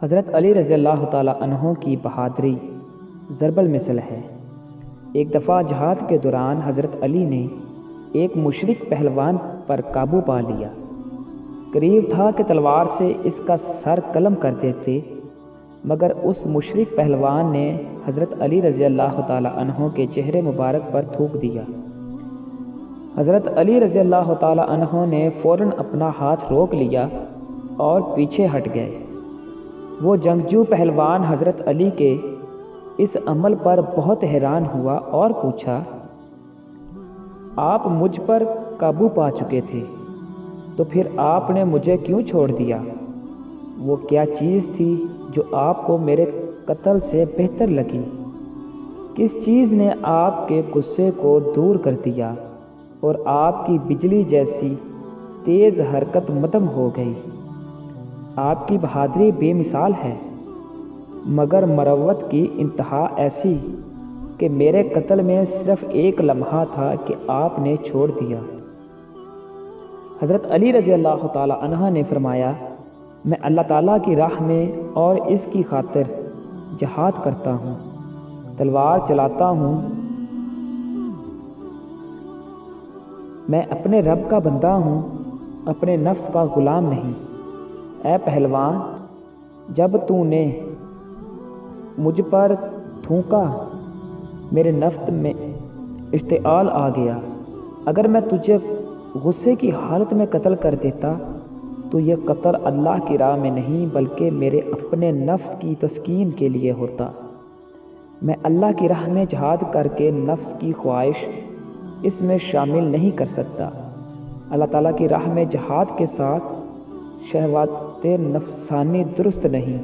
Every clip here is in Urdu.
حضرت علی رضی اللہ تعالیٰ عنہ کی بہادری ضرب المثل ہے۔ ایک دفعہ جہاد کے دوران حضرت علی نے ایک مشرک پہلوان پر قابو پا لیا۔ قریب تھا کہ تلوار سے اس کا سر قلم کر دیتے، مگر اس مشرک پہلوان نے حضرت علی رضی اللہ تعالیٰ عنہ کے چہرے مبارک پر تھوک دیا۔ حضرت علی رضی اللہ تعالیٰ عنہ نے فوراً اپنا ہاتھ روک لیا اور پیچھے ہٹ گئے۔ وہ جنگجو پہلوان حضرت علی کے اس عمل پر بہت حیران ہوا اور پوچھا، آپ مجھ پر قابو پا چکے تھے تو پھر آپ نے مجھے کیوں چھوڑ دیا؟ وہ کیا چیز تھی جو آپ کو میرے قتل سے بہتر لگی؟ کس چیز نے آپ کے غصے کو دور کر دیا اور آپ کی بجلی جیسی تیز حرکت مدھم ہو گئی؟ آپ کی بہادری بے مثال ہے، مگر مروت کی انتہا ایسی کہ میرے قتل میں صرف ایک لمحہ تھا کہ آپ نے چھوڑ دیا۔ حضرت علی رضی اللہ تعالیٰ عنہ نے فرمایا، میں اللہ تعالیٰ کی راہ میں اور اس کی خاطر جہاد کرتا ہوں، تلوار چلاتا ہوں۔ میں اپنے رب کا بندہ ہوں، اپنے نفس کا غلام نہیں۔ اے پہلوان، جب تو نے مجھ پر تھونکا میرے نفس میں اشتعال آ گیا۔ اگر میں تجھے غصے کی حالت میں قتل کر دیتا تو یہ قتل اللہ کی راہ میں نہیں بلکہ میرے اپنے نفس کی تسکین کے لیے ہوتا۔ میں اللہ کی راہ میں جہاد کر کے نفس کی خواہش اس میں شامل نہیں کر سکتا۔ اللہ تعالیٰ کی راہ میں جہاد کے ساتھ شہوات نفسانی درست نہیں۔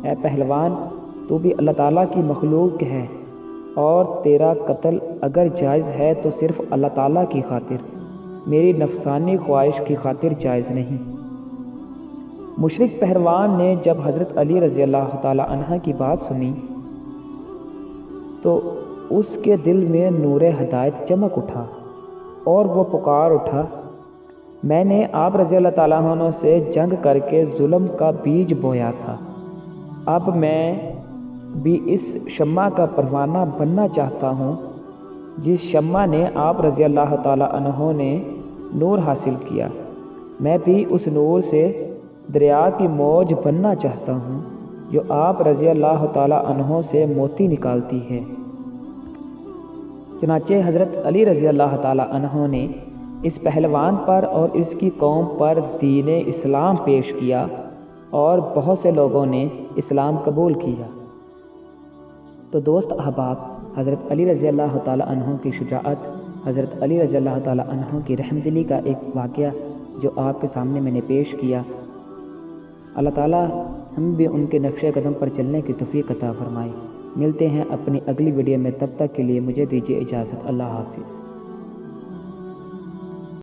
اے پہلوان، تو بھی اللہ تعالیٰ کی مخلوق ہے اور تیرا قتل اگر جائز ہے تو صرف اللہ تعالیٰ کی خاطر، میری نفسانی خواہش کی خاطر جائز نہیں۔ مشرک پہلوان نے جب حضرت علی رضی اللہ تعالیٰ عنہ کی بات سنی تو اس کے دل میں نور ہدایت چمک اٹھا اور وہ پکار اٹھا، میں نے آپ رضی اللہ تعالیٰ عنہ سے جنگ کر کے ظلم کا بیج بویا تھا، اب میں بھی اس شمع کا پروانہ بننا چاہتا ہوں جس شمع نے آپ رضی اللہ تعالیٰ عنہ نے نور حاصل کیا۔ میں بھی اس نور سے دریا کی موج بننا چاہتا ہوں جو آپ رضی اللہ تعالیٰ عنہ سے موتی نکالتی ہے۔ چنانچہ حضرت علی رضی اللہ تعالیٰ عنہ نے اس پہلوان پر اور اس کی قوم پر دین اسلام پیش کیا اور بہت سے لوگوں نے اسلام قبول کیا۔ تو دوست احباب، حضرت علی رضی اللہ تعالیٰ عنہ کی شجاعت، حضرت علی رضی اللہ تعالیٰ عنہ کی رحمدلی کا ایک واقعہ جو آپ کے سامنے میں نے پیش کیا۔ اللہ تعالیٰ ہم بھی ان کے نقش قدم پر چلنے کی توفیق عطا فرمائے۔ ملتے ہیں اپنی اگلی ویڈیو میں، تب تک کے لیے مجھے دیجیے اجازت۔ اللہ حافظ۔